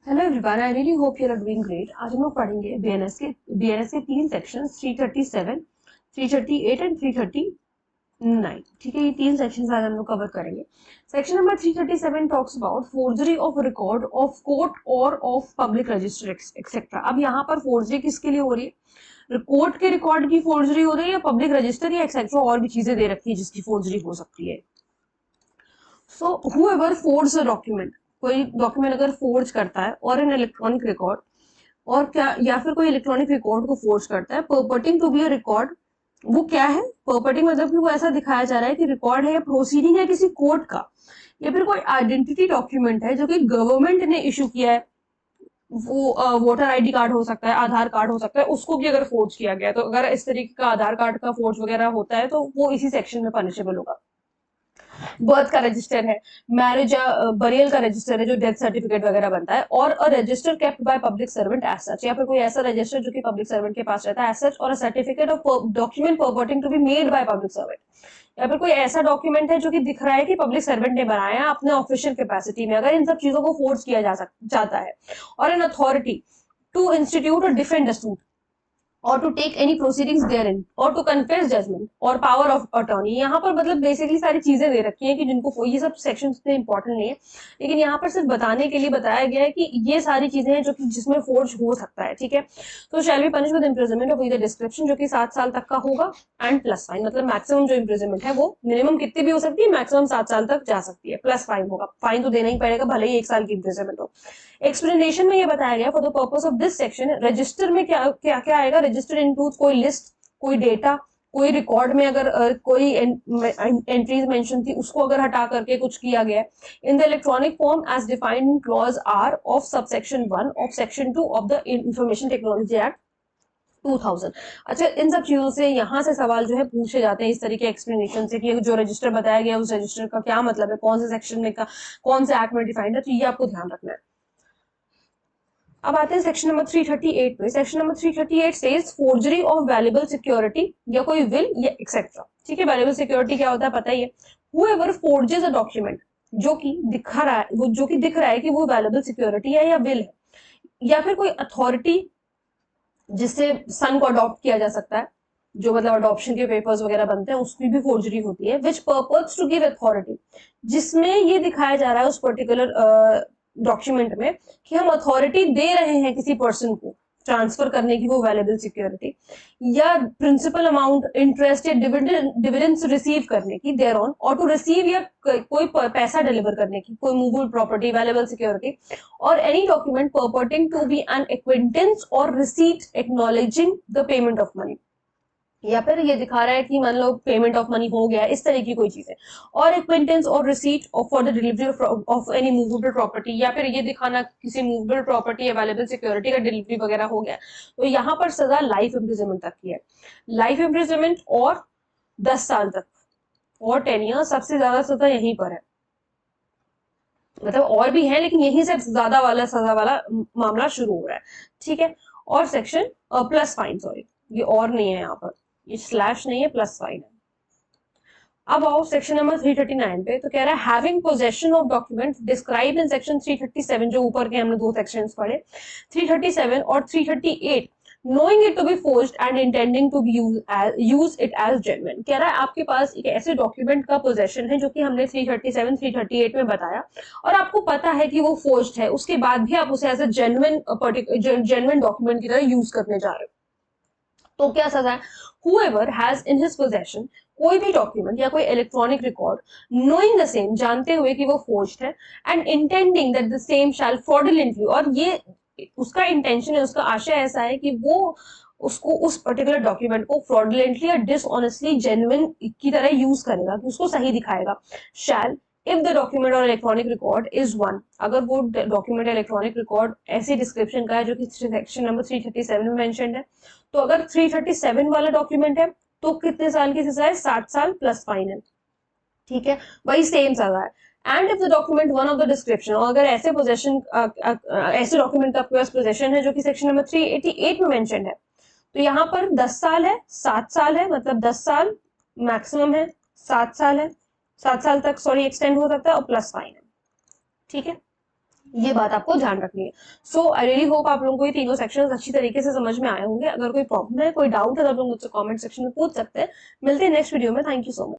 Hello everyone, I really hope you are doing great. आज हम लोग पढ़ेंगे बीएनएस के तीन सेक्शंस 337, 338 एंड 339। ठीक है, ये तीन सेक्शंस आज हम लोग कवर करेंगे। Section number 337 talks about forgery of record of court और ऑफ पब्लिक रजिस्टर एक्सेट्रा। अब यहाँ पर फोर्जरी किसके लिए हो रही है? कोर्ट के रिकॉर्ड की फोर्जरी हो रही है या पब्लिक रजिस्टर या एक्सेट्रा और भी चीजें दे रखी है जिसकी फोर्जरी हो सकती है। सो whoever forges a document, कोई डॉक्यूमेंट अगर फोर्ज करता है और एन इलेक्ट्रॉनिक रिकॉर्ड, और क्या या फिर कोई इलेक्ट्रॉनिक रिकॉर्ड को फोर्ज करता है पर्पटिंग टू बी अ रिकॉर्ड। वो क्या है पर्पटिंग? मतलब कि वो ऐसा दिखाया जा रहा है कि रिकॉर्ड है या प्रोसीडिंग है किसी कोर्ट का, या फिर कोई आइडेंटिटी डॉक्यूमेंट है जो कि गवर्नमेंट ने इशू किया है। वो वोटर आईडी कार्ड हो सकता है, आधार कार्ड हो सकता है, उसको भी अगर फोर्ज किया गया है, तो अगर इस तरीके का आधार कार्ड का फोर्ज वगैरह होता है तो वो इसी सेक्शन में पनिशेबल होगा। बर्थ का रजिस्टर है, मैरिज या बरियल का रजिस्टर है जो डेथ सर्टिफिकेट वगैरह बनता है, और a register kept by public servant as such, या फिर कोई ऐसा रजिस्टर जो कि पब्लिक सर्वेंट के पास रहता है एज सच, और a certificate of document purporting to be made by public servant, या फिर कोई ऐसा डॉक्यूमेंट है जो कि दिख रहा है कि पब्लिक सर्वेंट ने बनाया है अपने ऑफिशियल कैपेसिटी में, अगर इन सब चीजों को फोर्स किया जाता है। और एन अथॉरिटी टू इंस्टीट्यूट और defend the suit or to take any proceedings therein or to confess judgment or power of attorney। यहाँ पर मतलब बेसिकली सारी चीजें दे रखी हैं कि जिनको ये सब सेक्शन इतने इंपॉर्टेंट नहीं है, लेकिन यहाँ पर सिर्फ बताने के लिए बताया गया है कि ये सारी चीजें हैं जो कि जिसमें फोर्ज हो सकता है। ठीक है, तो shall be punish with imprisonment of either description, जो कि 7 साल तक का होगा, एंड प्लस फाइन। मतलब मैक्सिमम जो इम्प्रिजनमेंट है वो मिनिमम कितनी भी हो सकती है, मैक्सिमम 7 साल तक जा सकती है, प्लस फाइन होगा। फाइन तो देना ही पड़ेगा भले ही 1 साल की इम्प्रिजनमेंट हो। एक्सप्लेनेशन में ये बताया गया for the purpose of this section, register में क्या क्या क्या आएगा? रजिस्टर इंक्लूड्स कोई लिस्ट, कोई डेटा, कोई रिकॉर्ड में अगर कोई एंट्रीज मेंशन थी उसको अगर हटा करके कुछ किया गया in the electronic form as defined in clause R of subsection 1 of section 2 of the information technology act 2000। अच्छा, इन सब चीजों से यहाँ से सवाल जो है पूछे जाते हैं इस तरीके एक्सप्लेनेशन से कि जो रजिस्टर बताया गया उस रजिस्टर का क्या मतलब है, कौन से सेक्शन में का कौन से एक्ट में डिफाइंड है, तो ये आपको ध्यान रखना है। अब आते हैं सेक्शन नंबर 338 पे। Section number 338 says forgery of valuable security, या कोई विल या एक्सेट्रा। ठीक है, वैल्यूएबल सिक्योरिटी क्या होता है पता ही है। हूएवर फोर्जेस अ डॉक्यूमेंट, जो कि दिखा रहा है, वो जो कि दिख रहा है कि वो वैल्यूएबल सिक्योरिटी है या विल है, या फिर कोई अथॉरिटी जिससे सन को अडॉप्ट किया जा सकता है, जो मतलब अडॉप्शन के पेपर्स वगैरह बनते हैं उसकी भी फोर्जरी होती है। Which purpose to give authority, जिसमें ये दिखाया जा रहा है उस पर्टिकुलर डॉक्यूमेंट में कि हम अथॉरिटी दे रहे हैं किसी पर्सन को ट्रांसफर करने की वो वैल्यूएबल सिक्योरिटी, या प्रिंसिपल अमाउंट इंटरेस्ट या डिविडेंड्स रिसीव करने की देयर ऑन, और टू रिसीव या कोई पैसा डिलीवर करने की, कोई मूवेबल प्रॉपर्टी वैल्यूएबल सिक्योरिटी, और any document purporting to be an acquittance और receipt acknowledging the payment of money, या फिर ये दिखा रहा है कि मान लो पेमेंट ऑफ मनी हो गया, इस तरह की कोई चीज है। और एक्विटेंस और receipt for the delivery of any movable property, या फिर ये दिखाना किसी मूवेबल प्रॉपर्टी अवेलेबल सिक्योरिटी का डिलीवरी वगैरह हो गया, तो यहाँ पर सजा लाइफ इम्प्रिजनमेंट तक की है। लाइफ इम्प्रिजनमेंट और 10 साल तक और 10 ईयर, सबसे ज्यादा सजा यहीं पर है। मतलब और भी है लेकिन यहीं से ज्यादा वाला सजा वाला मामला शुरू हो रहा है। ठीक है, और सेक्शन प्लस फाइन, सॉरी ये और नहीं है यहाँ पर, ये स्लैश नहीं है, प्लस फाइन है। अब आओ सेक्शन नंबर 339 पे, तो कह रहा है having possession of document describe in section 337, जो ऊपर के हमने दो सेक्शंस पढ़े 337 और 338, knowing it to be forged and intending to be use it as genuine। कह रहा है आपके पास एक ऐसे डॉक्यूमेंट का पोजेशन है जो कि हमने 337 338 में बताया, और आपको पता है कि वो फोर्ज्ड है, उसके बाद भी आप उसे एज अ जेन्युइन डॉक्यूमेंट की तरह यूज करने जा रहे हो, तो क्या सजा है? whoever has in his possession, कोई भी डॉक्यूमेंट या कोई electronic record, knowing the same, जानते हुए कि वो फोर्ज्ड है, and intending that the same shall fraudulently, और ये उसका इंटेंशन है, उसका आशय ऐसा है कि वो उसको उस पर्टिकुलर डॉक्यूमेंट को फ्रॉडुलेंटली या डिसऑनेस्टली जेन्युइन की तरह यूज करेगा, कि उसको सही दिखाएगा। शैल इफ द डॉक्यूमेंट और इलेक्ट्रॉनिक रिकॉर्ड इज वन, अगर वो डॉक्यूमेंट इलेक्ट्रॉनिक रिकॉर्ड ऐसी डिस्क्रिप्शन का है जो कि सेक्शन नंबर 337 में मेंशन्ड है, तो अगर 337 वाला डॉक्यूमेंट है तो कितने साल की सजा है? 7 साल प्लस फाइन है। ठीक है, वही सेम सजा है। And if the document one of the description, और अगर ऐसे पोजेशन ऐसे डॉक्यूमेंट का आपके पास पोजेशन है जो कि सेक्शन नंबर 388 में मेंशन्ड है, तो यहाँ पर 10 साल है, 7 साल है, मतलब 10 साल मैक्सिमम है, 7 साल है, 7 साल तक सॉरी एक्सटेंड हो सकता है, और प्लस फाइन है। ठीक है, ये बात आपको ध्यान रखनी है। सो आई रियली होप आप लोगों को ये तीनों सेक्शंस अच्छी तरीके से समझ में आए होंगे। अगर कोई प्रॉब्लम है, कोई डाउट है तो आप लोग मुझसे कमेंट सेक्शन में पूछ सकते हैं। मिलते हैं नेक्स्ट वीडियो में। Thank you so much.